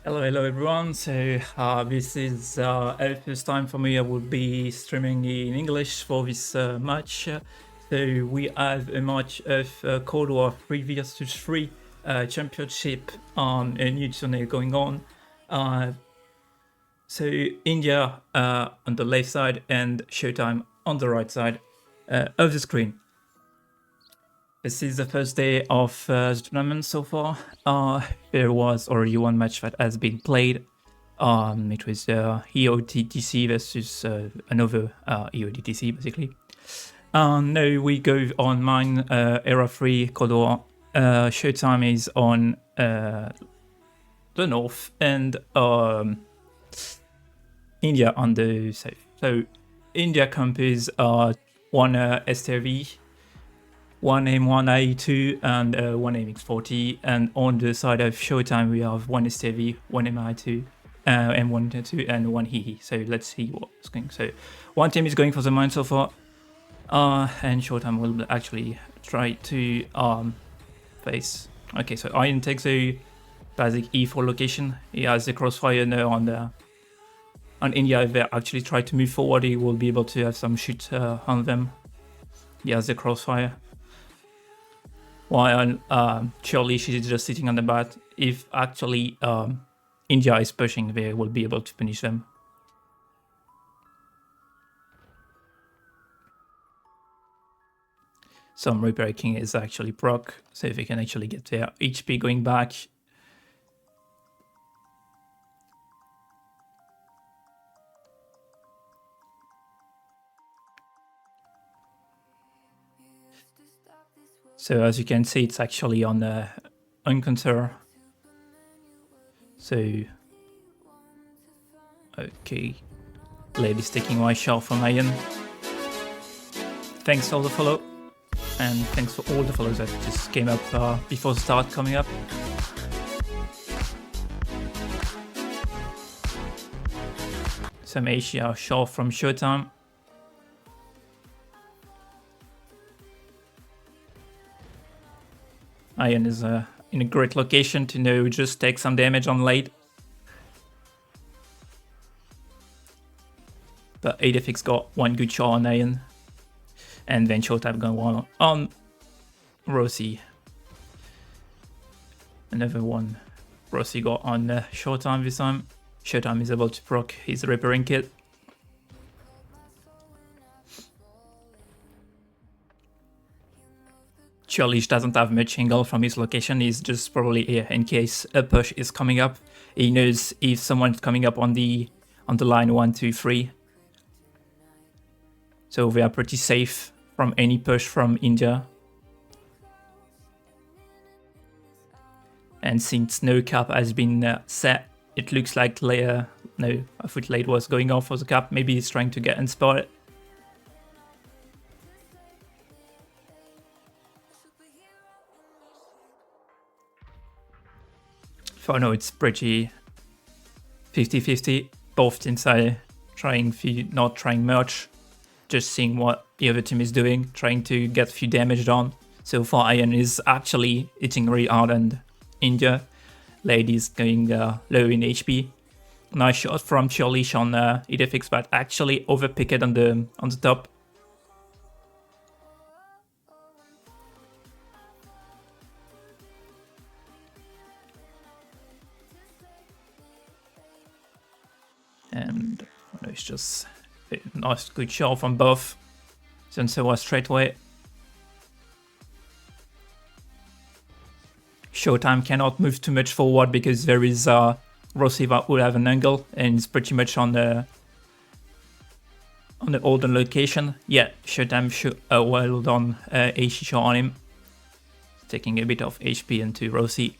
Hello everyone. This is the first time for me I will be streaming in English for this match. So we have a match of Cold War 3 vs 3 championship on a new tournament going on. So India on the left side and Showtime on the right side of the screen. This is the first day of the tournament so far. There was already one match that has been played. It was EOTTC versus another EOTTC basically. Now we go on mine, Era 3 Cold War. Showtime is on the north and India on the south. So India camp is one STV, one M1A2 and one MX40, and on the side of Showtime we have one STV, one MI2, M1A2 and one Hehe. So let's see what's going. So one team is going for the mine so far, and Showtime will actually try to face. Okay, so Iron takes a basic E4 location. He has the crossfire now on India. If they actually try to move forward, he will be able to have some shoot on them. He has the crossfire. While Charlie, she's just sitting on the bat. If actually India is pushing, they will be able to punish them. Some repairing is actually proc, so if they can actually get their HP going back. So as you can see, it's actually on the uncounter. So, okay, Lady's taking my shell from Iron. Thanks for all the follow, and thanks for all the follows that just came up before the start coming up. Some Asia shell from Showtime. Iron is in a great location to know just take some damage on late. But ADFX got one good shot on Iron. And then Showtime got one on Rossi. Another one Rossi got on Showtime this time. Showtime is able to proc his repairing kit. Charlie doesn't have much angle from his location. He's just probably here in case a push is coming up. He knows if someone's coming up on the line 1, 2, 3. So they are pretty safe from any push from India. And since no cap has been set, it looks like no, a foot late was going off for the cap. Maybe he's trying to get unspotted. For now, it's pretty 50-50. Both teams are not trying much, just seeing what the other team is doing, trying to get a few damage done. So far, Iron is actually hitting really hard, and India Lady's going low in HP. Nice shot from Churlish on EDFX, but actually overpicked on the top. And it's just a nice good shot from both. Sensor was straight away. Showtime cannot move too much forward because there is Rossi that will have an angle, and it's pretty much on the olden location. Yeah, Showtime well done AC shot on him, taking a bit of HP into Rossi.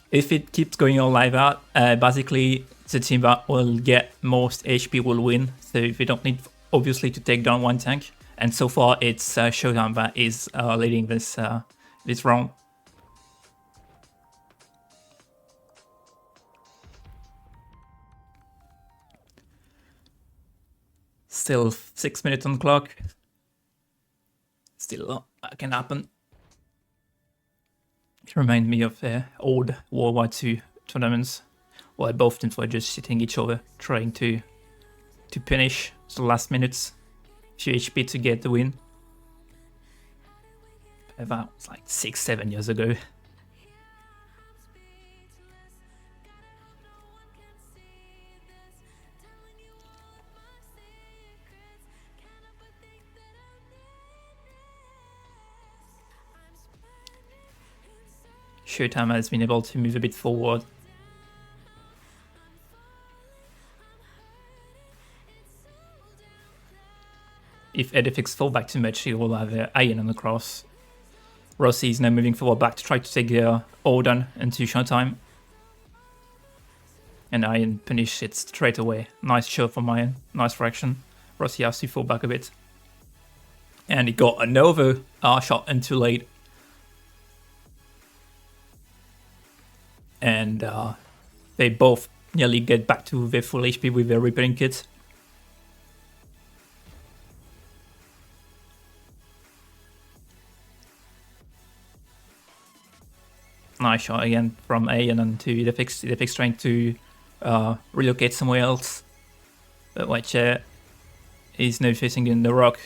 If it keeps going on like that, basically the team that will get most HP will win. So they don't need obviously to take down one tank. And so far it's Showtime that is leading this round. Still 6 minutes on the clock. Still that can happen. It reminds me of old World War II tournaments, where both teams were just hitting each other, trying to finish the last minutes, few HP to get the win. That was like 6-7 years ago. SHOWTIME has been able to move a bit forward. If Edifix fall back too much, he will have Iron on the cross. Rossi is now moving forward back to try to take Odin into SHOWTIME. And Iron punish it straight away. Nice shot from Iron, nice fraction. Rossi has to fall back a bit. And he got another shot into late. And they both nearly get back to their full HP with their repairing kits. Nice shot again from A and then to Idefix. Idefix trying to relocate somewhere else. But White Chair is now facing in the rock.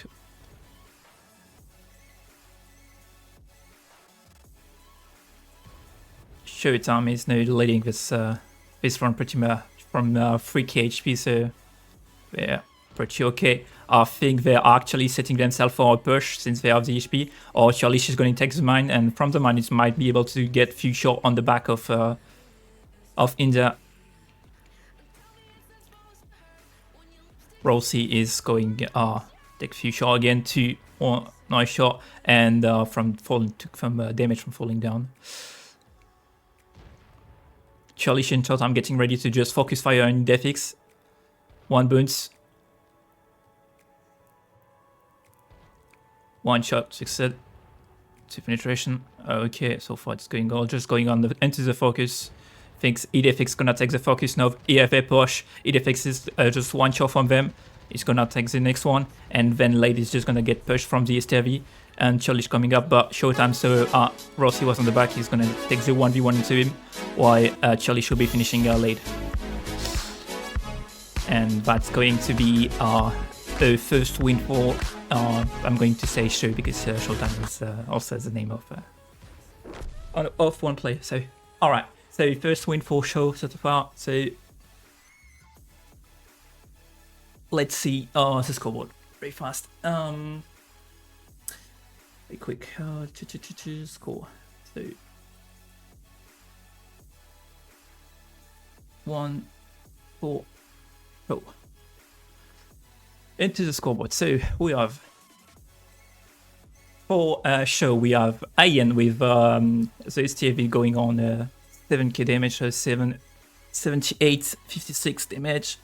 SHOWTIME is now leading this run pretty much from 3k HP, so they're pretty okay. I think they're actually setting themselves for a push since they have the HP, or Charlish is going to take the mine, and from the mine it might be able to get few shot on the back of India. Rossi is going take few shot again to nice shot, and from damage from falling down. Charlish and Shot, I'm getting ready to just focus fire on Defix. One bounce. One shot, succeed. 2 penetration. Okay, so far it's going all just going on into the focus. Thinks Edefix gonna take the focus now. EFA push. Edefix is just one shot from them. He's gonna take the next one, and then Lady is just gonna get pushed from the STRV. And Charlish coming up, but SHOWTIME, so Rossi was on the back, he's gonna take the 1v1 into him, while Charlish will be finishing late. And that's going to be the first win for, I'm going to say Show, because SHOWTIME is also the name of one player. So, alright, so first win for Show so far, so let's see the scoreboard very fast. A quick score. So 1, 4, oh. Into the scoreboard. So we have for Show we have Ian with the STV going on 7k damage, so 78, 56 damage.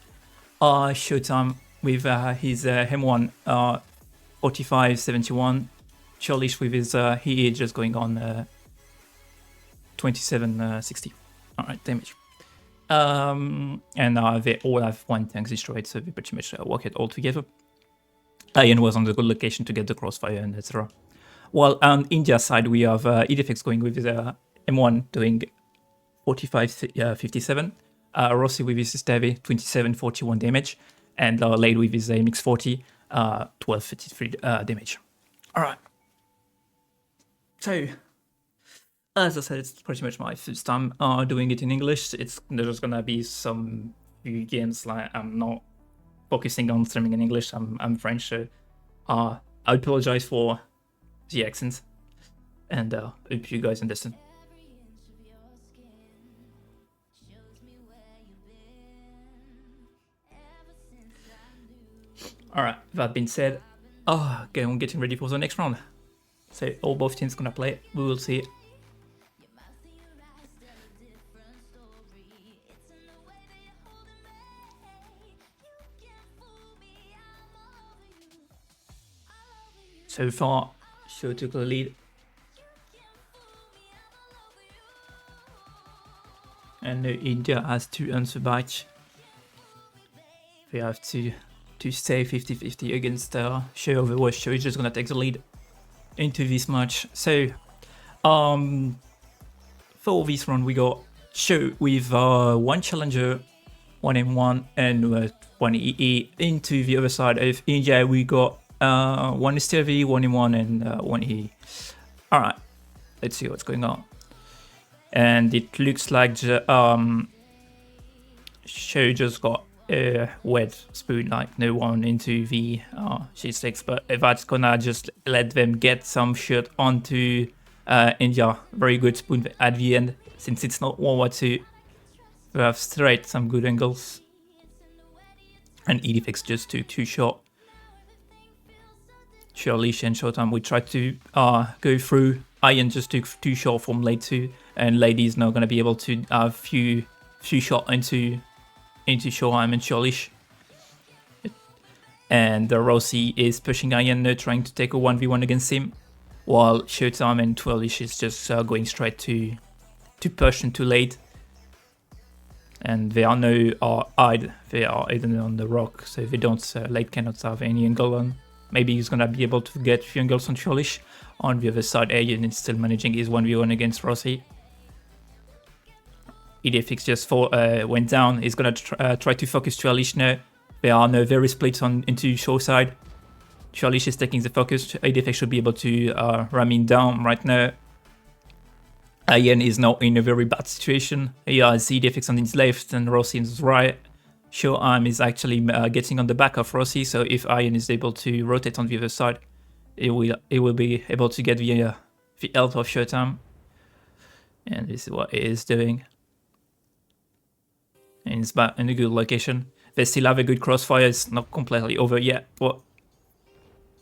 SHOWTIME with his M1 45, 71. Charlish with his he just going on 27, 60. Alright, damage. And they all have one tank destroyed, so they pretty much work it all together. Ian was on the good location to get the crossfire and etc. While on India's side, we have Edefix going with his M1 doing 45, 57. Rossi with his Stevie, 27, 41 damage. And Lade with his MX40, 12, 53 damage. Alright. So, as I said, it's pretty much my first time doing it in English. There's just gonna be some few games like I'm not focusing on streaming in English. I'm French, so I apologize for the accents, and hope you guys understand. Alright, that being said, okay, I'm getting ready for the next round. So all both teams gonna play, we will see. So far, Show took the lead. And India has to answer back. They have to stay 50-50 against Show, otherwise Show is just gonna take the lead into this match. So for this round we got Show with one challenger, one M1 and one EE. Into the other side of India we got one STV, one M1 and one EE. Alright, let's see what's going on. And it looks like the Show just got a wet spoon, like no one into the G6, but that's gonna just let them get some shot onto India. Very good spoon at the end, since it's not 1-2. We have straight some good angles. And EDFX just took too short. Shirlish and SHOWTIME we tried to go through. Iron just took too short from late 2, and Lady is now gonna be able to have few shot into SHOWTIME and Shirlish. And Rossi is pushing Iron, trying to take a 1v1 against him, while SHOWTIME and Twirlish is just going straight to push into late. And they are now hide. They are hidden on the rock, so if they don't, late cannot have any angle on. Maybe he's gonna be able to get few angles on Twirlish. On the other side, Iron is still managing his 1v1 against Rossi. EDFX just went down. He's gonna try to focus Twirlish now. They are now very split into Show side. Twirlish is taking the focus. EDFX should be able to ram him down right now. Ian is now in a very bad situation. He has EDFX on his left and Rossi on his right. SHOWTIME is actually getting on the back of Rossi, so if Ian is able to rotate on the other side, he will be able to get the health of SHOWTIME. And this is what he is doing. And it's back in a good location. They still have a good crossfire. It's not completely over yet, but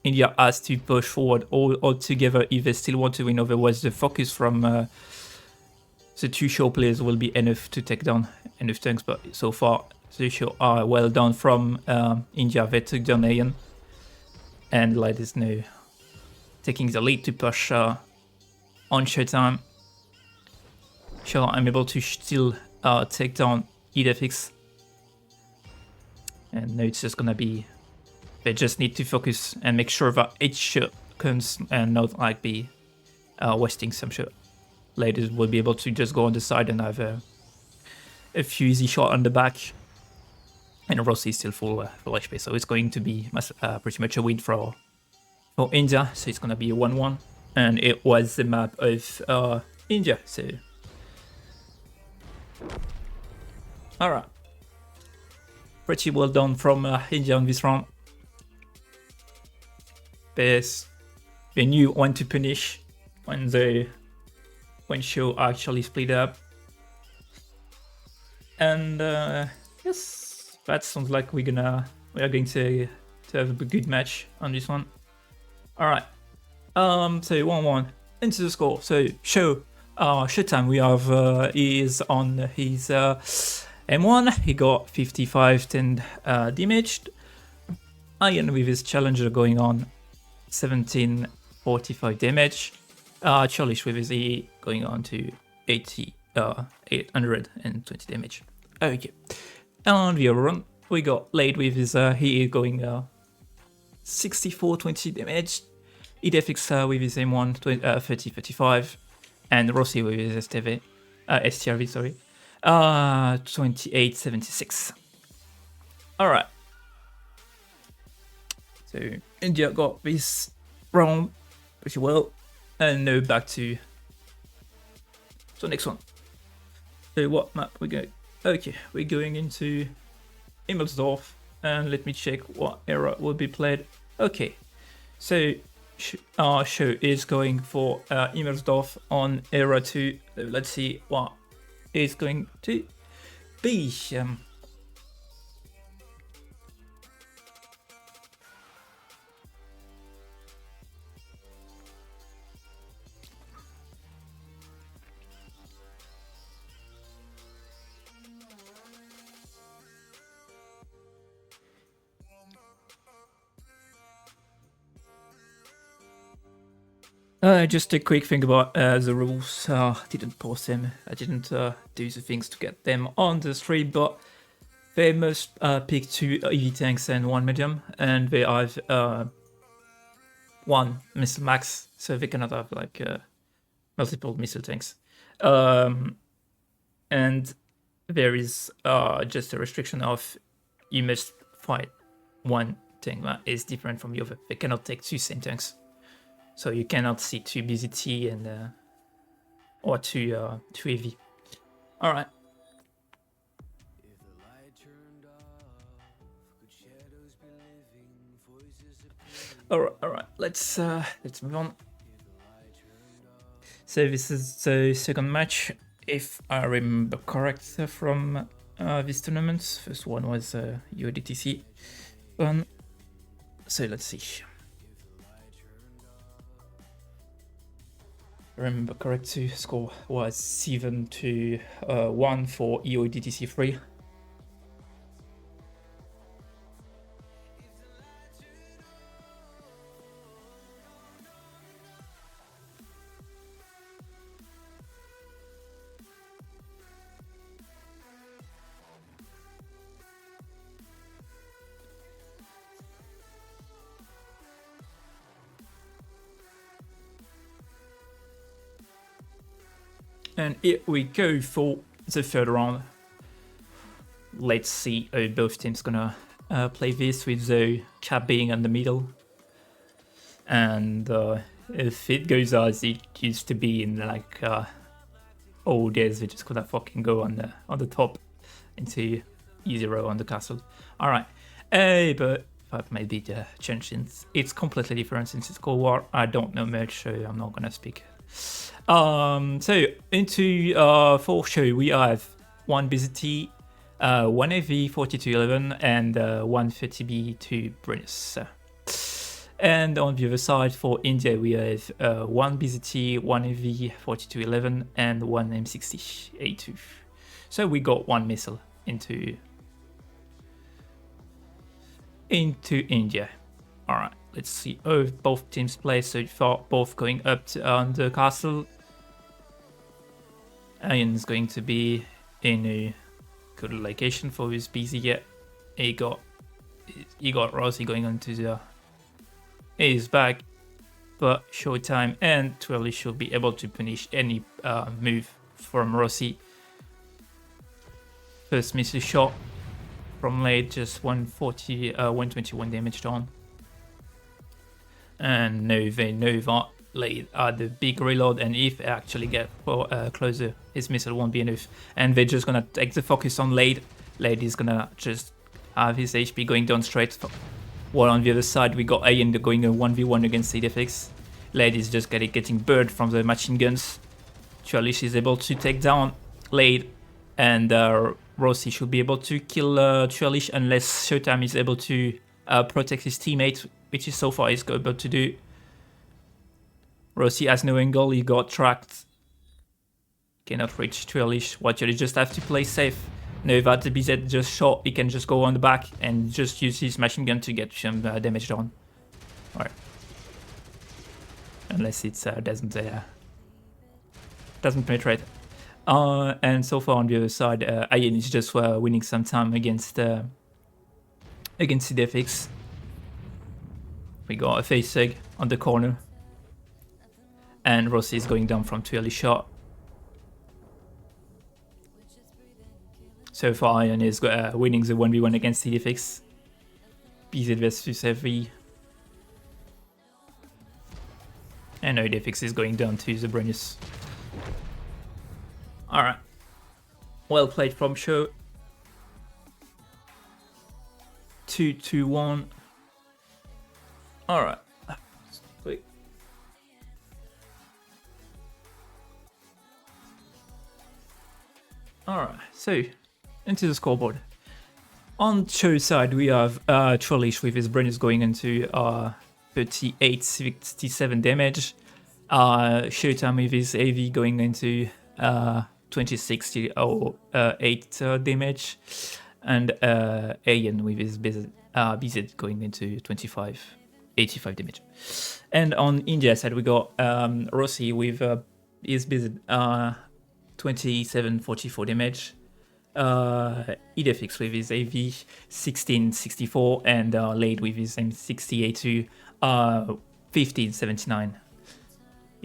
India has to push forward all together if they still want to win. Otherwise, the focus from the two Show players will be enough to take down enough tanks. But so far, the Show are well done from India. They took down Ayan, and Light is now taking the lead to push on SHOWTIME. I'm able to still take down EDFX. And now it's just gonna be, they just need to focus and make sure that each shot comes and not like be wasting some shot. Ladies will be able to just go on the side and have a few easy shot on the back. And Rossi is still full HP, so it's going to be pretty much a win for India. So it's gonna be a 1-1, and it was the map of India. So, all right. Pretty well done from India on this round. They knew when to punish when Show actually split up. And yes, that sounds like we are going to have a good match on this one. All right. So 1-1 into the score. So SHOWTIME we have is on his M1, he got 55-10 damaged. Iron with his challenger going on 1745 damage. Churlish with his E going on to 820 damage. Okay. And the other one, we got Lade with his E going 6420 damage. EDFX with his M1 3035. And Rossi with his STRV, sorry. 2876. Alright. So India got this round pretty well. And now back to the next one. So what map we go? Okay, we're going into Himmelsdorf. And let me check what era will be played. Okay. So Show is going for Himmelsdorf on era 2. So let's see what is going to be. Just a quick thing about the rules. Didn't post them. I didn't do the things to get them on the stream, but they must pick 2 EV tanks and 1 medium, and they have 1 missile max, so they cannot have like multiple missile tanks. And there is just a restriction of you must fight one tank that is different from the other. They cannot take two same tanks. So you cannot see two BZT and or two AV. Alright. Alright, let's move on. So this is the second match, if I remember correct, from this tournament. First one was UODTC one. So let's see. Remember correct, the score was 7-1 for EODTC 3. And here we go for the third round. Let's see how both teams gonna play this, with the cap being in the middle. And if it goes as it used to be in like old days, we're just gonna fucking go on the top into E0 on the castle. Alright, but that may be the change since it's completely different since it's Cold War. I don't know much, so I'm not gonna speak. So into for show we have one BZT, one AV 4211 and one 30B2 Brennus. And on the other side for India we have one BZT, one AV 4211 and one M60A2. So we got one missile into India. Alright, let's see how both teams play so far, both going up on the castle. Ian's going to be in a good location for his BZ yet. He got Rossi going onto the his back, but Showtime and Twirly should be able to punish any move from Rossi. First missile shot from late, just 121 damage done. And now they know that late had the big reload, and if they actually get closer, his missile won't be enough. And they're just gonna take the focus on Lade. Lade is gonna just have his HP going down straight. While on the other side, we got Ian going a 1v1 against CDFX. Lade is just getting burned from the machine guns. Churlish is able to take down Lade, and Rossi should be able to kill Churlish unless Showtime is able to protect his teammate, which is so far he's able to do. Rossi has no angle, he got tracked. Cannot reach Twirlish. What you just have to play safe. Now that the BZ just shot, he can just go on the back and just use his machine gun to get some damage done. Alright. Unless it doesn't penetrate. And so far on the other side, Ian is just winning some time against CDFX. We got a face seg on the corner. And Rossi is going down from too early shot. So far, Ian is winning the 1v1 against CDFX. BZ versus FV. And now DFX is going down to the Brennus. Alright. Well played from Show. 2-2-1. Alright. Quick. Alright, so into the scoreboard. On Show's side, we have Trollish with his Brennus going into 38-67 damage. Showtime with his AV going into 26-8 damage. And Ian with his BZ going into 85 damage. And on India side, we got Rossi with his BZ 27-44 damage. Idefix with his AV 16-64 and Lade with his M60A2 15-79.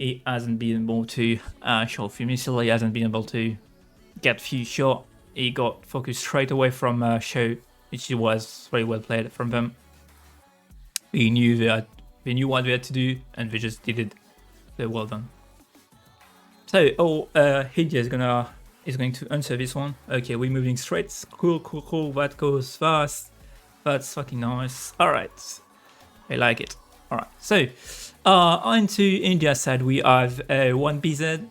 he hasn't been able to show few missiles, he hasn't been able to get few shot. He got focused straight away from Show, which was very well played from them. They knew what they had to do, and they just did it. So well done. So, India is going to answer this one. Okay, we're moving straight. Cool. That goes fast. That's fucking nice. Alright. I like it. Alright, so onto India side, we have one BZ,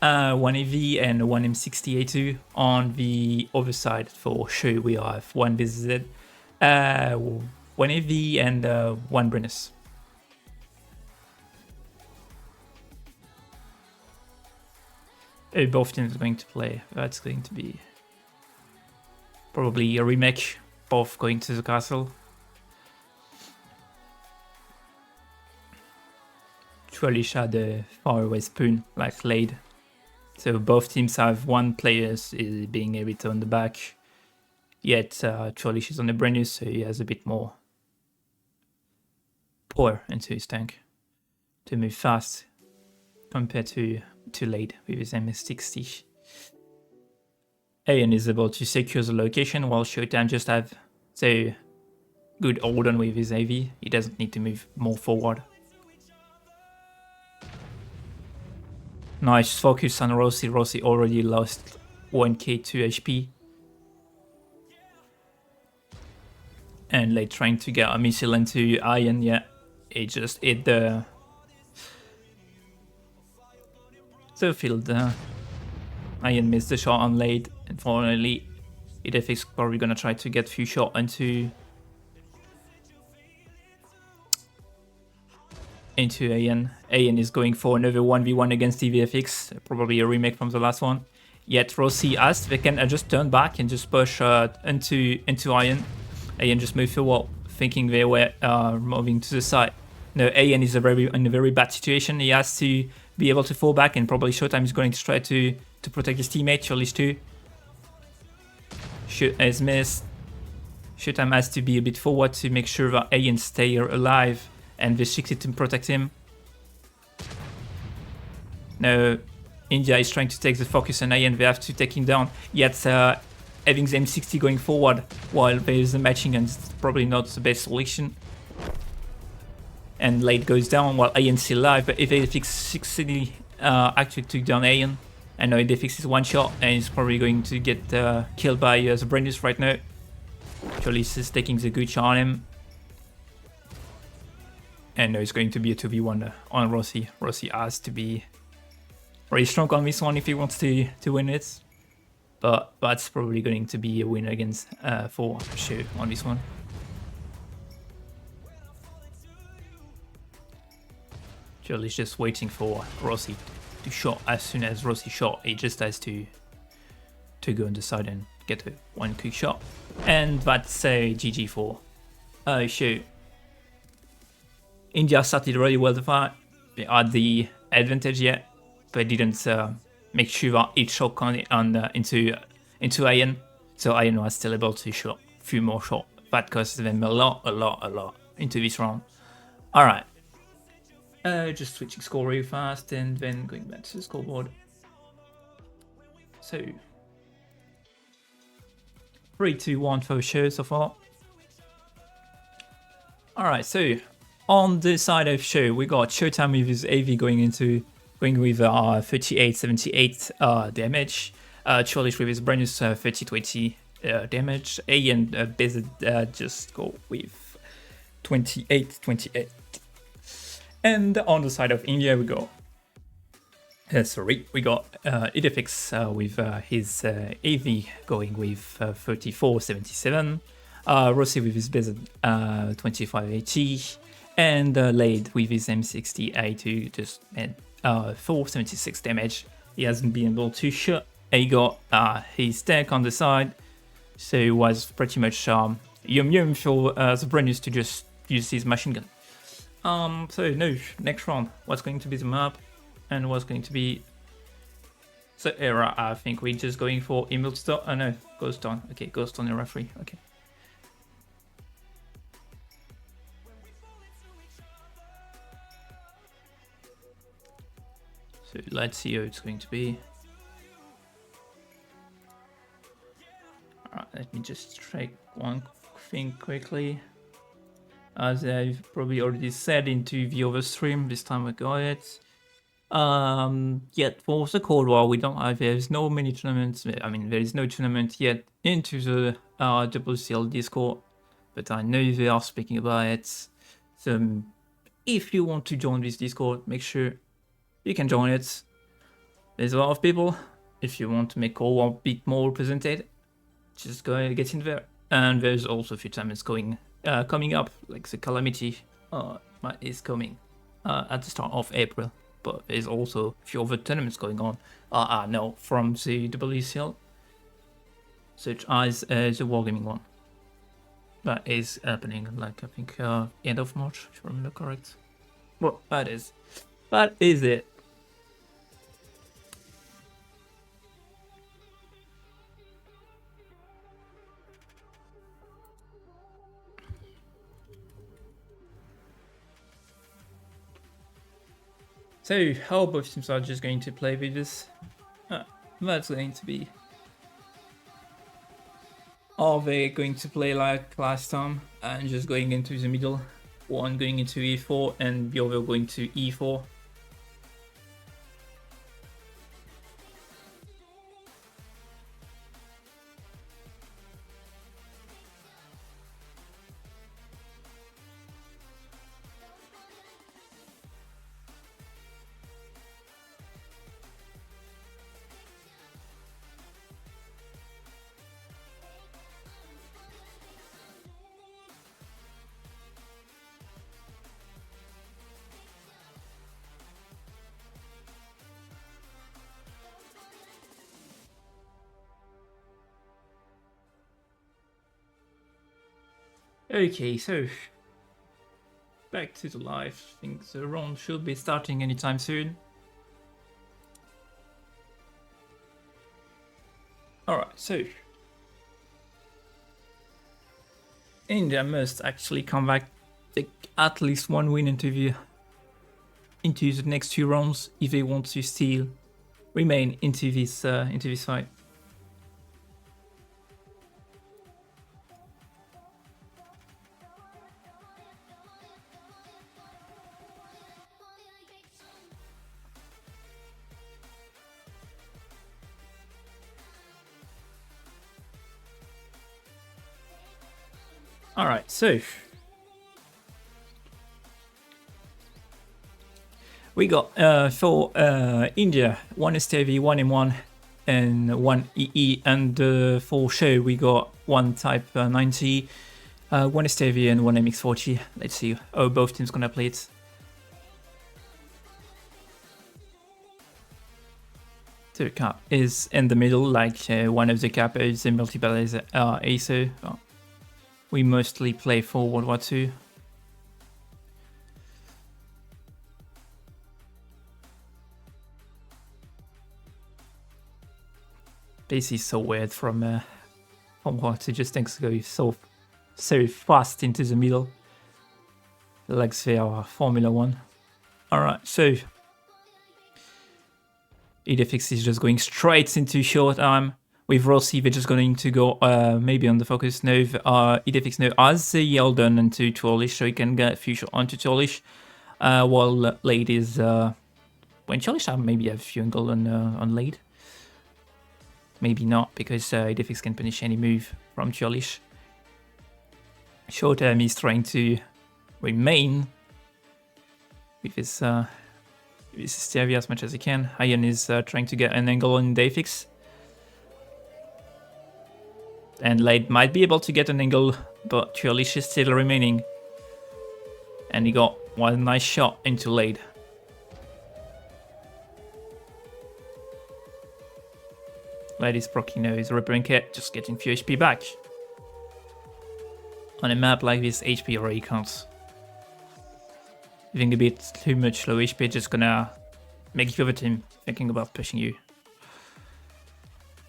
one AV, and one M60A2. On the other side for sure, we have one BZ, one AV, and one Brennus. Both teams are going to play. That's going to be probably a remake, both going to the castle. Trollish had a faraway spoon like Lade. So both teams have one player being a bit on the back. Yet Trollish is on the Brennus, so he has a bit more power into his tank to move fast compared to Lade with his MS60. Ian is able to secure the location while SHOWTIME just have the good hold on with his AV. He doesn't need to move more forward. Nice focus on Rossi. Rossi already lost 1k to HP. And Lade trying to get a missile into Iron. Yeah, it just hit the field. Iron missed the shot on Lade. Unfortunately, Idefix probably gonna try to get few shot into Ian. Ian is going for another 1v1 against EVFX, probably a remake from the last one. Yet Rossi asked they can just turn back and just push into Ian. Ian just moved forward, thinking they were moving to the side. No, Ian is in a very bad situation. He has to be able to fall back, and probably SHOWTIME is going to try to protect his teammate, Charlize too. Shoot has missed. SHOWTIME has to be a bit forward to make sure that Ian stay alive, and they succeed to protect him. Now, India is trying to take the focus on Ian, they have to take him down. Yet, having the M60 going forward while there is a matching, and it's probably not the best solution. And Lade goes down while Ian's still alive, but if Idefix succeedingly actually took down Ian, and now Idefix is one shot, and he's probably going to get killed by the Brennus right now. Charlize is taking the good shot on him. And now it's going to be a 2v1 on Rossi. Rossi has to be very strong on this one if he wants to win it. But that's probably going to be a win against for sure on this one. Charlie's just waiting for Rossi to shot. As soon as Rossi shot, he just has to go on the side and get one quick shot. And that's a GG for Show. India started really well the fight. They had the advantage yet, but didn't make sure that each shot into Ian. So Ian was still able to shoot a few more shots. That cost them a lot into this round. Alright. Just switching score really fast and then going back to the scoreboard. So 3-2-1 for Show so far. Alright, so on the side of Show, we got SHOWTIME with his AV going with 3878 damage. Charlize with his Brennus 3020 damage. Ian just go with 2828. And on the side of India, we got Idefix with his AV going with 3477. Rossi with his Bezed 2580. And Lade with his M60A2 just made 476 damage. He hasn't been able to shoot. He got his tank on the side, so it was pretty much yum for the Brennus to just use his machine gun. So no, next round, what's going to be the map, and what's going to be the era? I think we're just going for Himmelsdorf. Oh no, Ghost Town. Okay, Ghost Town era 3. Okay. So let's see how it's going to be. Alright, let me just check one thing quickly. As I've probably already said into the other stream, this time I got it. Yet for the Cold War, we don't have, there's no mini tournaments. I mean, there is no tournament yet into the WCL Discord, but I know they are speaking about it. So if you want to join this Discord, make sure you can join it. There's a lot of people. If you want to make Cold War a bit more represented, just go and get in there. And there's also a few tournaments coming up, like the Calamity is coming at the start of April. But there's also a few other tournaments going on now from the WCL, such as the Wargaming one. That is happening, like, I think, end of March, if I remember correct. Well, that is it. So, how both teams are just going to play with this? That's going to be... Are they going to play like last time and just going into the middle? One going into E4 and the other going to E4? Okay, so back to the live. I think the round should be starting anytime soon. Alright, so India must actually come back, take at least one win into the next two rounds if they want to still remain into this fight. Alright, so we got for India 1 STV, 1 M1 and 1 EE, and for show we got 1 Type 90, 1 STV and 1 MX40. Let's see how both teams gonna play it. So cap is in the middle, like one of the cap is a multiple is ASO. We mostly play for World War II. This is so weird from War II, just things go so fast into the middle. Like they are Formula 1. Alright, so Idefix is just going straight into SHOWTIME. With Rossi, they're just going to go maybe on the focus now. Idefix now has the yell done into Twirlish, so he can get a few shots onto Twirlish. While Lade is... when Twirlish maybe have a few angle on Lade. Maybe not, because Idefix can punish any move from Twirlish. SHOWTIME is trying to remain with his Stevia as much as he can. Ian is trying to get an angle on Idefix. And Lade might be able to get an angle, but Twirlish is still remaining. And he got one nice shot into Lade. Lade is proccing now his repairing kit, just getting few HP back. On a map like this, HP already counts. Having a bit too much low HP just gonna make the other team thinking about pushing you.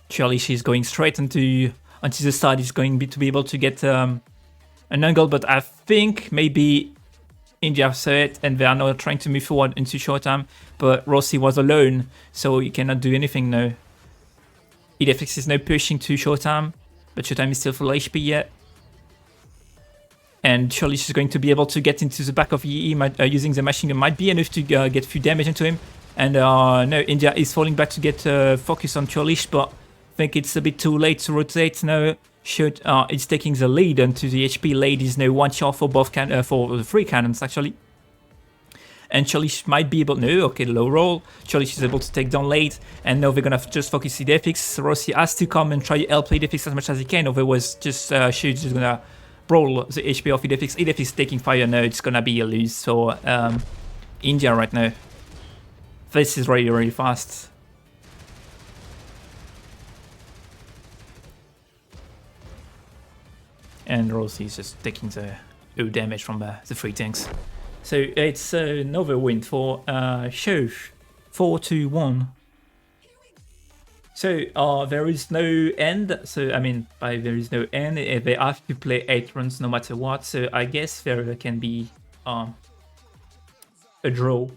Twirlish is going straight onto the side. He's going to be able to get an angle, but I think maybe India saw it, and they are now trying to move forward into SHOWTIME, but Rossi was alone, so he cannot do anything now. EDFX is now pushing to SHOWTIME, but SHOWTIME is still full HP yet. And surely she's going to be able to get into the back of EE using the machine gun. Might be enough to get a few damage into him. And no, India is falling back to get focus on Cholish, but I think it's a bit too late to rotate now. It's taking the lead onto the HP. Lead is now 1 shot for both for the 3 cannons actually. And Cholish might be able, no, okay, low roll. Cholish is able to take down Lead, and now they're gonna just focus EDFX. Rossi has to come and try to help EDFX as much as he can, otherwise just Shoot is gonna brawl the HP of EDFX. EDFX is taking fire now, it's gonna be a lose for India right now. This is really, really fast. And Rossi is just taking the damage from the 3 tanks. So it's another win for Show, 4-1. So there is no end. So I mean, by there is no end, they have to play 8 runs no matter what. So I guess there can be a draw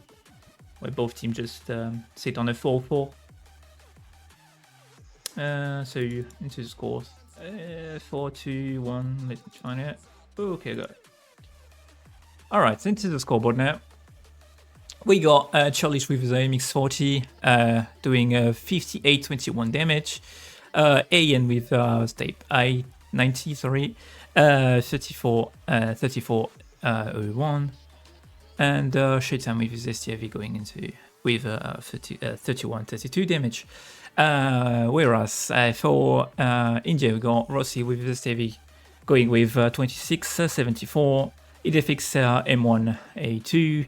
where both teams just sit on a 4-4. So into the scores. 4-1. Let me find it. Okay, got it. All right, so into the scoreboard now. We got Cholish with the MX40 doing 58-21 damage. AN with Stape I-90, sorry, 34-01. And SHOWTIME with his STRV going into with 31-32 damage. Whereas for India, we got Rossi with his STRV going with 26-74. EDFX M1A2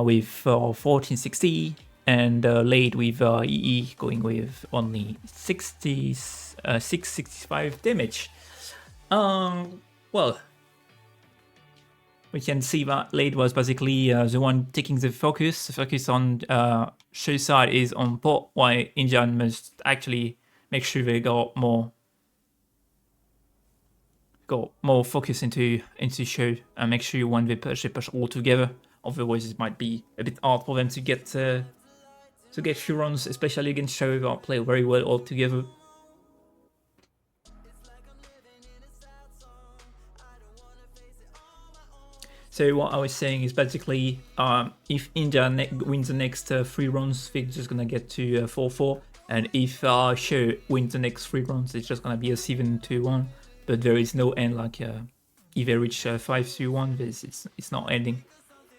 with 1460, and Lead with EE going with only 665 damage. Well, we can see that Lead was basically the one taking the focus. The focus on Show side is on port, while Indian must actually make sure they got more focus into Show, and make sure when they push all together. Otherwise, it might be a bit hard for them to get few runs, especially against Show that play very well all together. So what I was saying is basically, if India wins the next 3 rounds, they're just gonna get to 4-4, and if Show wins the next 3 rounds, it's just gonna be a 7-1. But there is no end, like if they reach 5-1, it's not ending.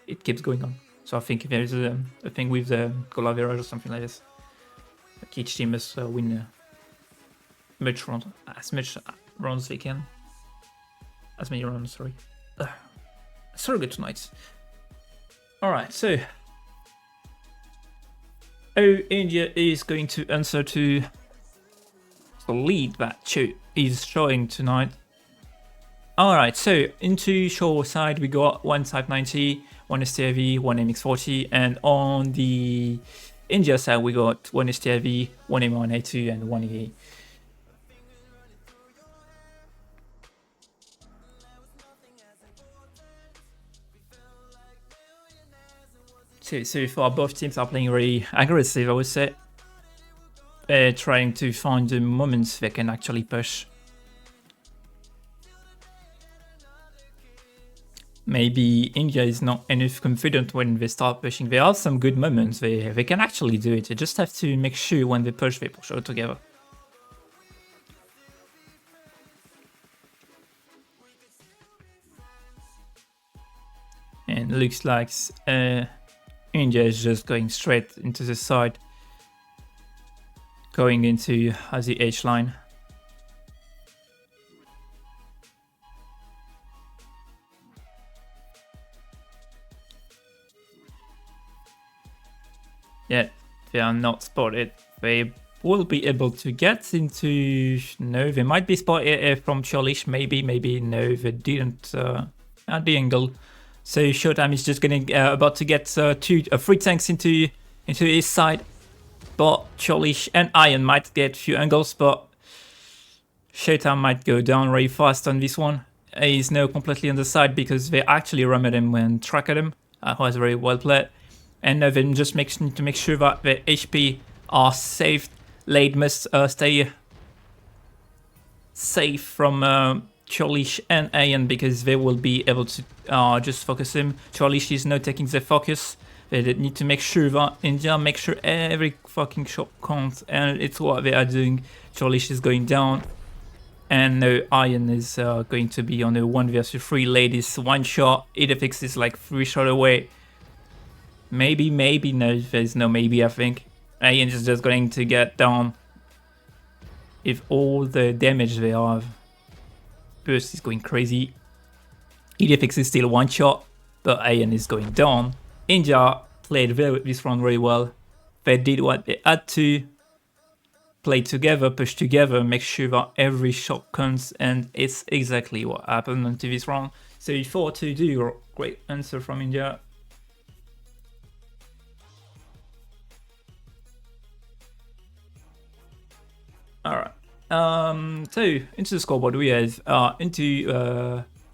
It keeps going on. So I think if there is a thing with the goal average or something like this, like each team must win as much rounds they can. As many rounds, sorry. So good tonight. Alright, so India is going to answer to the lead that Show is showing tonight. Alright, so into Show side we got one Type 90, one STRV, one MX40, and on the India side we got one STRV, one M1A2, and one EE. So far both teams are playing really aggressive, I would say. Trying to find the moments they can actually push. Maybe India is not enough confident when they start pushing. There are some good moments, they can actually do it. They just have to make sure when they push all together. And looks like India is just going straight into the side, going into the H line. Yeah, they are not spotted. They will be able to get into... No, they might be spotted from Cholish, maybe no, they didn't at the angle. So SHOWTIME is just getting about to get 3 tanks into his side. But Cholish and Iron might get few angles, but SHOWTIME might go down very fast on this one. is now completely on the side because they actually rammed him and tracked him. Was very well played. And now then just need to make sure that the HP are saved. Lade must stay safe from Chorlish and Ayan because they will be able to just focus him. Chorlish is now taking the focus. They need to make sure that India make sure every fucking shot counts, and it's what they are doing. Chorlish is going down, and now Ayan is going to be on a 1 versus 3. Lade is 1 shot. Edifix is like 3 shots away. Maybe, no, there's no maybe, I think. Ayan is just going to get down. If all the damage they have. Burst is going crazy. Edifix is still 1 shot, but Ayan is going down. India played this round very well. They did what they had to. Play together, push together, make sure that every shot counts, and it's exactly what happened into this round. So 4-2, great answer from India. Alright. So into the scoreboard we have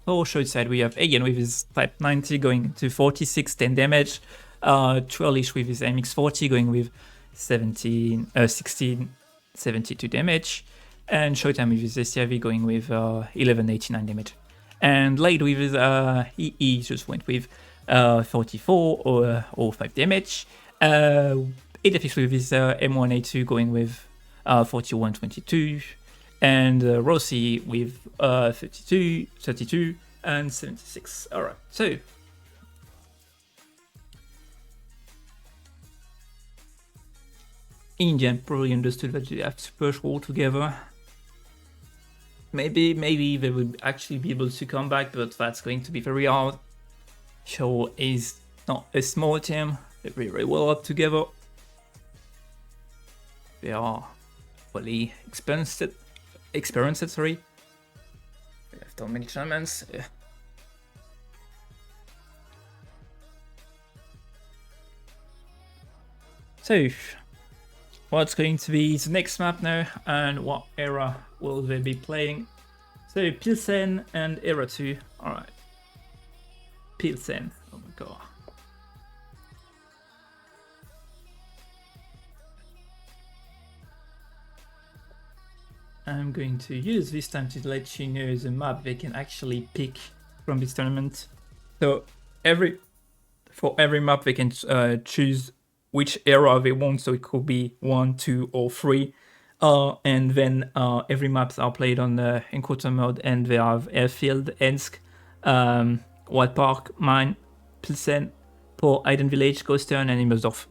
for short side we have Ayan with his type 90 going to 46, 10 damage. Chorlish with his MX40 going with 16, 72 damage. And SHOWTIME with his STRV going with 1189 damage. And Lade with his EE just went with 44 or 5 damage. Edifix with his M1A2 going with 41-22, and Rossi with 32, and 76. Alright, so Indian probably understood that you have to push all together. Maybe they would actually be able to come back, but that's going to be very hard. Show is not a small team, they're very well up together. They are fully experienced, sorry. We have done many tournaments. So, what's going to be the next map now, and what era will they be playing? So, Pilsen and era 2. Alright. Pilsen. Oh my god. I'm going to use this time to let you know the map they can actually pick from this tournament. So for every map they can choose which era they want, so it could be 1, 2 or 3. And then every maps are played on the encounter mode, and they have Airfield, Ensk, Wild Park, Mine, Pilsen, Port, Iden Village, Ghost Town and Himmelsdorf.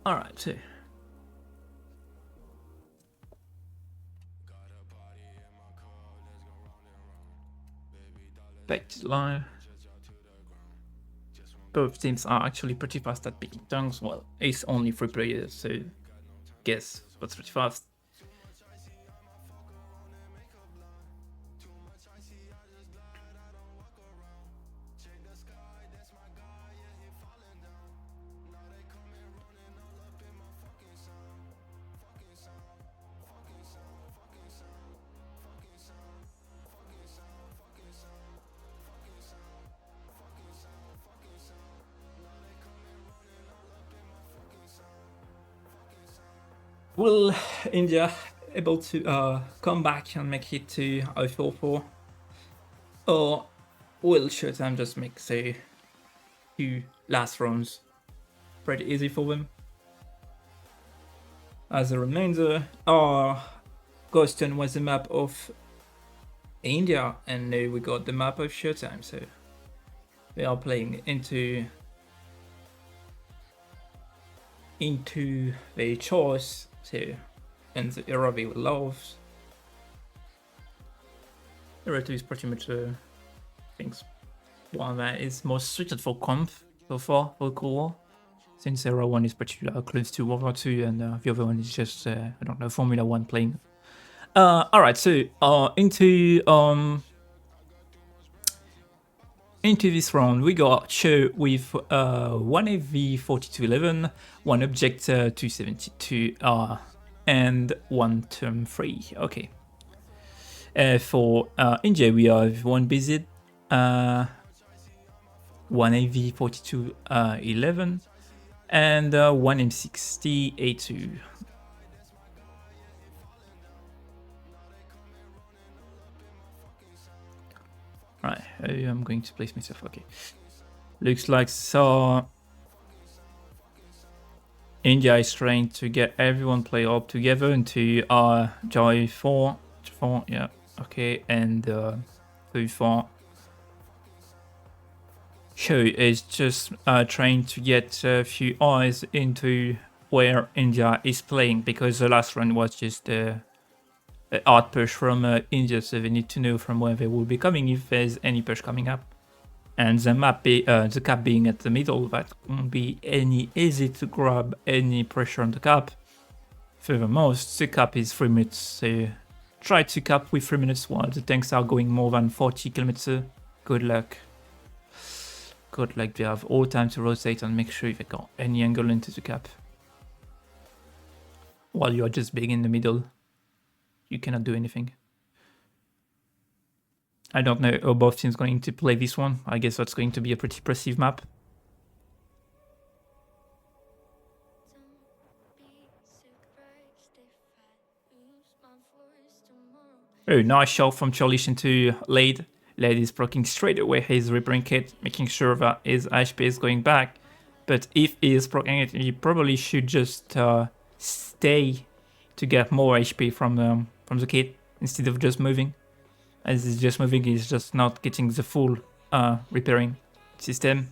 Alright, so back to live. Both teams are actually pretty fast at picking tongues. Well, it's only 3 players, so guess what's pretty fast. Will India able to come back and make it to 0-4-4? Or will SHOWTIME just make, say, 2 last rounds pretty easy for them? As a reminder, Ghost Town was the map of India, and now we got the map of SHOWTIME, so they are playing into their choice. So, and the era they love. Era 2 is pretty much things one that is most suited for comp so far for Cold War, since era 1 is pretty close to World War 2, and the other one is just I don't know, Formula 1 playing. Alright, so into this round, we got Show with 1 AV 4211, 1 Object 272, and 1 Term 3. Okay. For India, we have 1 BZ, 1 AV 42 11, and 1 M60 A2. Right, I'm going to place myself. Okay, looks like so. India is trying to get everyone play up together into Joy 4, yeah, okay, and 3-4. Show is just trying to get a few eyes into where India is playing, because the last run was just a hard push from India, so they need to know from where they will be coming if there's any push coming up. And the map, the cap being at the middle, that won't be any easy to grab any pressure on the cap. Furthermore, the cap is 3 minutes, so try to cap with 3 minutes while the tanks are going more than 40 kilometers. Good luck. Good luck, they have all time to rotate and make sure they got any angle into the cap. While you are just being in the middle, you cannot do anything. I don't know how both teams going to play this one. I guess that's going to be a pretty impressive map. Oh, nice shot from Cholish into Lade. Lade is blocking straight away his repairing kit, making sure that his HP is going back. But if he is blocking it, he probably should just stay to get more HP from the kit instead of just moving. As he's just moving, he's just not getting the full repairing system.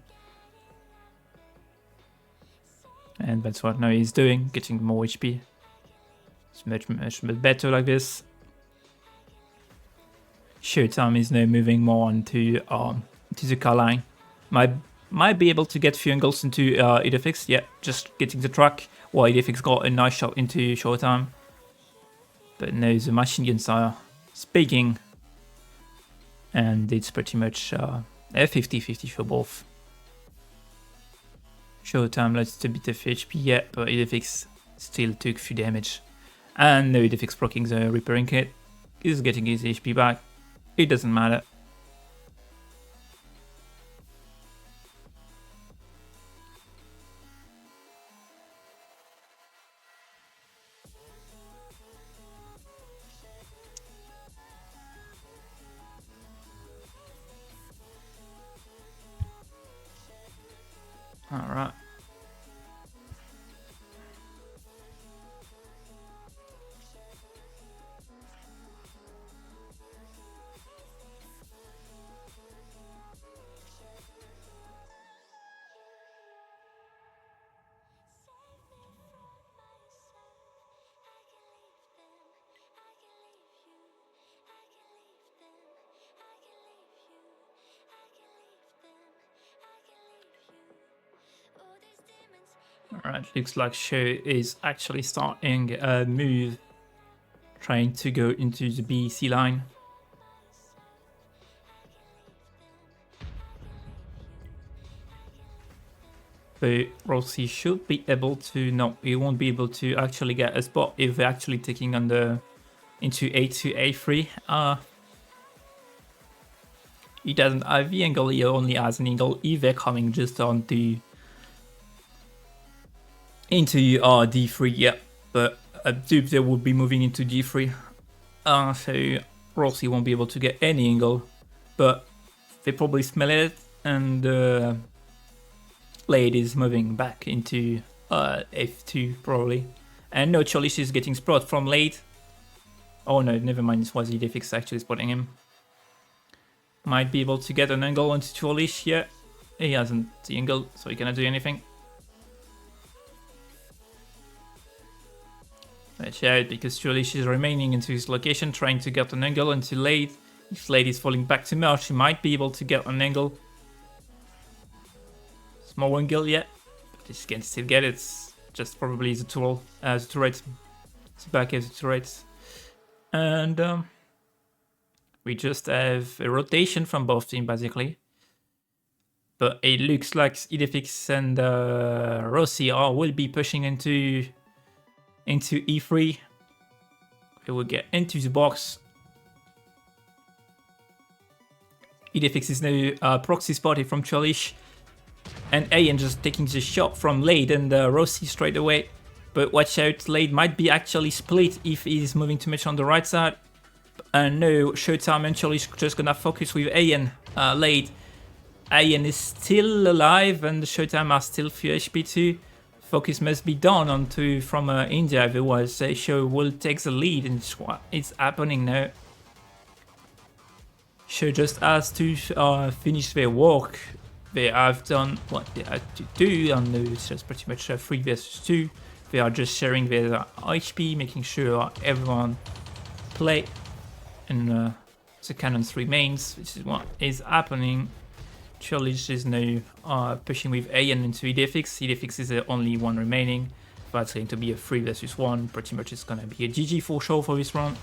And that's what now he's doing, getting more HP. It's much better like this. SHOWTIME is now moving more onto the car line. Might be able to get few angles into Idefix. Yeah, just getting the track while Idefix got a nice shot into SHOWTIME. But now the machine guns are speaking. And it's pretty much a 50-50 for both. SHOWTIME lost a bit of HP, yeah, but Idefix still took few damage. And now Idefix blocking the repairing kit. He's getting his HP back. It doesn't matter. All right. Alright, looks like Show is actually starting a move, trying to go into the BC line. But Rossi should be able to, no, he won't be able to actually get a spot if they're actually taking on the, into A2, A3. He doesn't have the angle, he only has an angle if they're coming just on the into D3, yeah, but I do they will be moving into D3, so Rossi won't be able to get any angle, but they probably smell it, and Lade is moving back into F2 probably, and no, Cholish is getting spot from Lade. Oh no, never mind, it was Idefix actually spotting him. Might be able to get an angle onto Cholish, yeah, he hasn't the angle, so he cannot do anything. Watch out, because Cholish is remaining into his location, trying to get an angle into Lade. If Lade is falling back too much, he might be able to get an angle. Small angle yet, but he can still get it. It's just probably the tool, the turret, the back of the turret. And we just have a rotation from both teams basically. But it looks like Idefix and Rossi will be pushing into E3. They will get into the box. Idefix is now proxy spotted from Cholish, and Ayan just taking the shot from Lade and Rossi straight away. But watch out, Lade might be actually split if he's moving too much on the right side. And no, Showtime and Cholish just gonna focus with Ayan. Lade. Ayan is still alive and the Showtime are still few HP too. Focus must be done onto from India, otherwise Show will take the lead, and it's happening now. Show just has to finish their work. They have done what they had to do, and it's just pretty much 3 versus 2. They are just sharing their HP, making sure everyone play, and the cannons remains, which is what is happening. Cholish is now pushing with Ayan into Idefix. Idefix is the only one remaining. That's going to be a 3 versus 1. Pretty much it's gonna be a GG for sure for this round.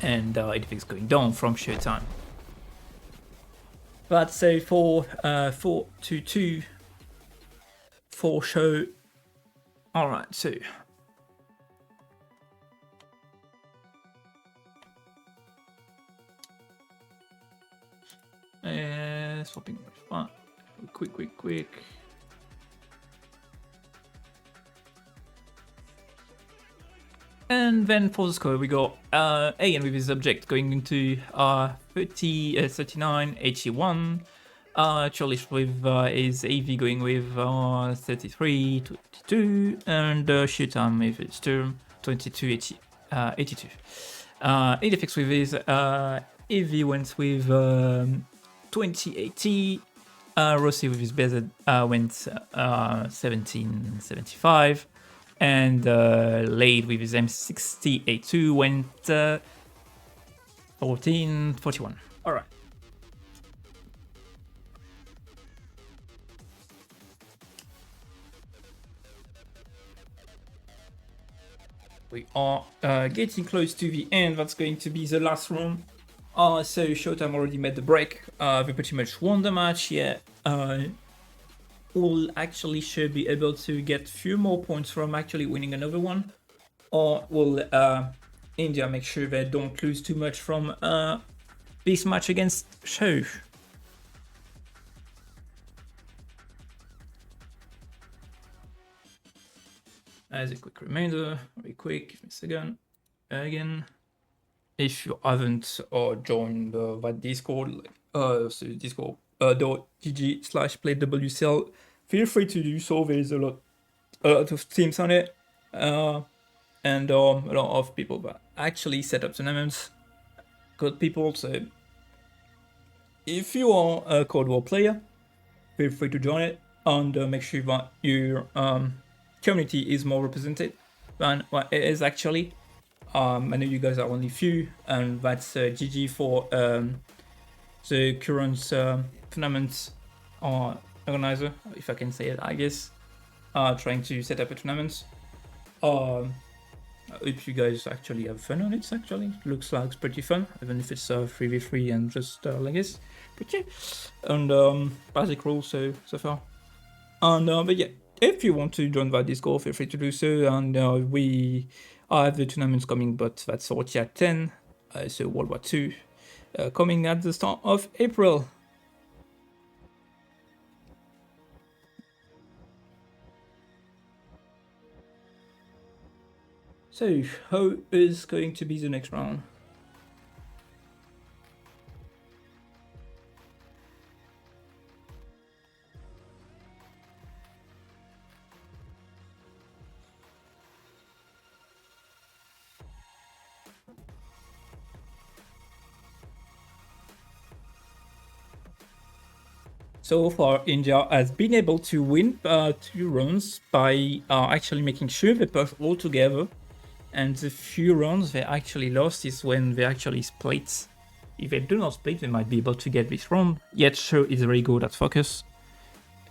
And Idefix going down from Showtime. But so for 4-2 for Show. Alright, so swapping quick. And then for the score, we got Ayan with his object going into 39, 81. Cholish with his AV going with 33, 22. And Showtime with his turn 22, 82. Idefix with his AV went with 2080. Rossi with his base went 1775. And Lade with his M60A2 went 1441. Alright. We are getting close to the end. That's going to be the last round. So Showtime already made the break. They pretty much won the match. Yeah. Will actually should be able to get few more points from actually winning another one, or will India make sure they don't lose too much from this match against Show? As a quick reminder, very quick, give me a second. Again, if you haven't joined that Discord, so discord.gg/playwcl, feel free to do so. There's a lot of teams on it, and a lot of people that actually set up tournaments. Good people. So if you are a Cold War player, feel free to join it, and make sure that your community is more represented than what it is actually. I know you guys are only few, and that's GG for the current tournament organizer, if I can say it, I guess, trying to set up a tournament. I hope you guys actually have fun on it. Actually, it looks like it's pretty fun, even if it's 3v3 and just like this. But yeah, and basic rules so far. And but yeah, if you want to join that Discord, feel free to do so. And we have the tournaments coming, but that's already at 10. So World War II coming at the start of April. So, how is going to be the next round? So far, India has been able to win 2 rounds by actually making sure they push all together. And the few rounds they actually lost is when they actually split. If they do not split, they might be able to get this round. Yet Show is very good at focus,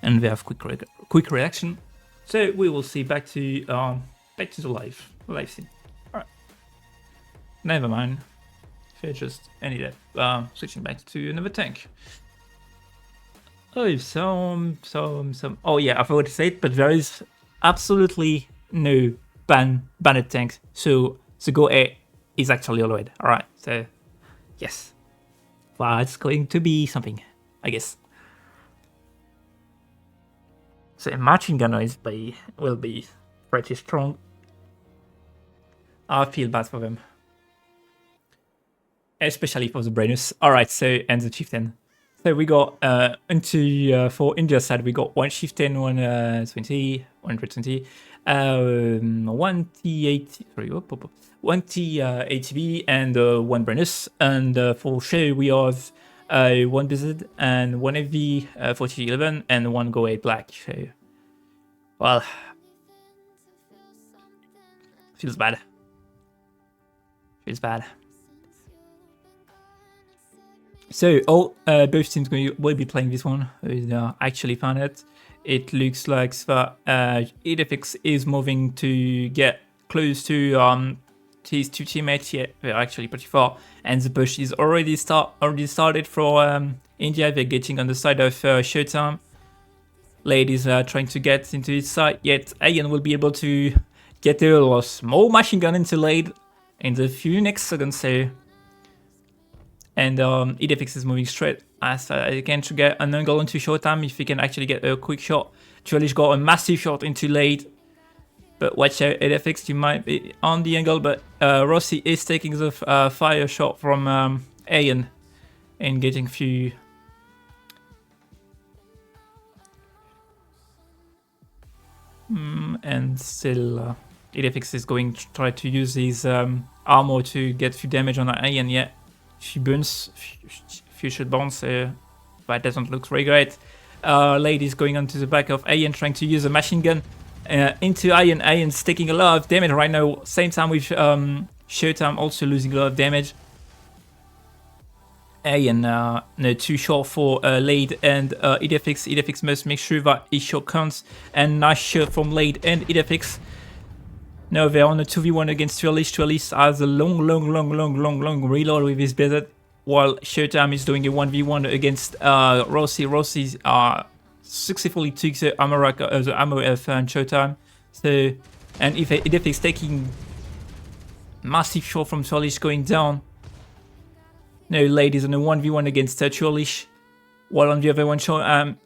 and they have quick reaction. So we will see back to the live scene. All right. Never mind. They just ended up switching back to another tank. Oh, some. Oh yeah, I forgot to say it, but there is absolutely no banned tanks. So the Go A is actually allowed. All right, so Yes. That's going to be something, I guess. So machine gunner will be pretty strong. I feel bad for them. Especially for the Brainus. Alright, so and the chieftain. So we got for India's side we got one chieftain, 120, 120, 1T8, sorry, one T80B and one Brainus. And for show we have one Blizzard and one FV 4011 and one Go 8 Black. So, well, feels bad. Feels bad. So both teams will be playing this one. Actually found it. It looks like that EDFX is moving to get close to his two teammates. Yeah, they're actually pretty far, and the push is already started for India. They're getting on the side of SHOWTIME. Ladies are trying to get into his side. Yet Ian will be able to get a small machine gun into Lade in the few next seconds. So. And EDFX is moving straight as he can to get an angle into SHOWTIME if he can actually get a quick shot. Trellish got a massive shot into Lade. But watch out, EDFX, you might be on the angle, but Rossi is taking the fire shot from Ian and getting few. And still EDFX is going to try to use his armor to get few damage on Ian yet. She burns, few shot bounce, that doesn't look very great. Lady is going onto the back of Ian, trying to use a machine gun into Ian. Ian's taking a lot of damage right now, same time with SHOWTIME also losing a lot of damage. Ian too short for Lade and EDFX. EDFX must make sure that his shot counts, and nice shot from Lade and EDFX. No, they're on a 2v1 against Trellish. Trellish has a long reload with his Blizzard, while SHOWTIME is doing a 1v1 against Rossi. Rossi successfully took the ammo of SHOWTIME. So, and if EDFX taking massive shot from Trellish going down. No, ladies on a 1v1 against Trellish, while on the other one, SHOWTIME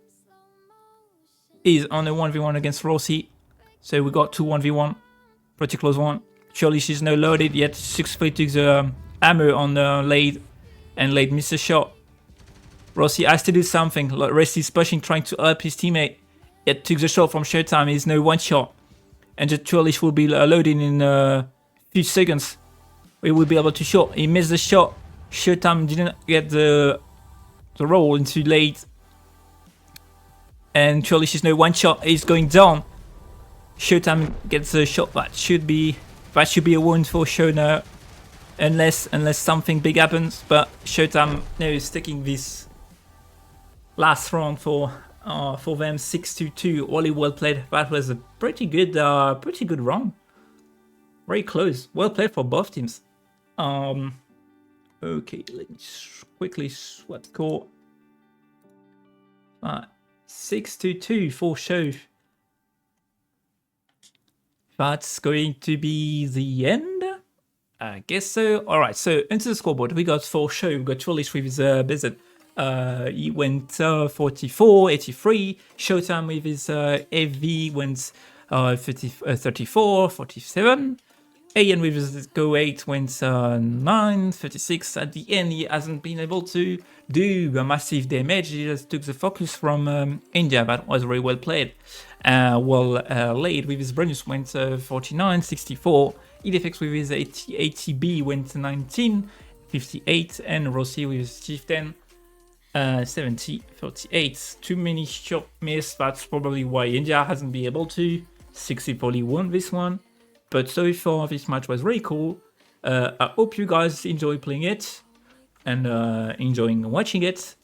is on a 1v1 against Rossi. So we got 2 1v1. Pretty close one. Trellish is now loaded, yet successfully took the ammo on Lade, and Lade missed a shot. Rossi has to do something. Rossi is pushing, trying to help his teammate, yet took the shot from SHOWTIME. He's now one shot, and the Trellish will be loading in a few seconds. We will be able to shoot. He missed the shot. SHOWTIME didn't get the roll into Lade, and Trellish is now one shot. He's going down. SHOWTIME gets a shot. That should be a wound for Show now, unless something big happens. But SHOWTIME now is taking this last round for them 6-2. Really well played. That was a pretty good round. Very close. Well played for both teams. Okay, let me quickly swap score. 6-2 for Show. That's going to be the end? I guess so. Alright, so into the scoreboard, we got for Show, we got Trellish with his Blizzard. He went 44, 83. SHOWTIME with his FV went 34, 47. Ian with his Go 8 went 9, 36. At the end, he hasn't been able to do a massive damage. He just took the focus from India. That was very well played. Lade with his Brainus went 49, 64. EDFX with his 80B went 19, 58. And Rossi with his Chieftain 70, 38. Too many shot miss. That's probably why India hasn't been able to successfully won this one. But so far, this match was really cool. I hope you guys enjoy playing it and enjoying watching it.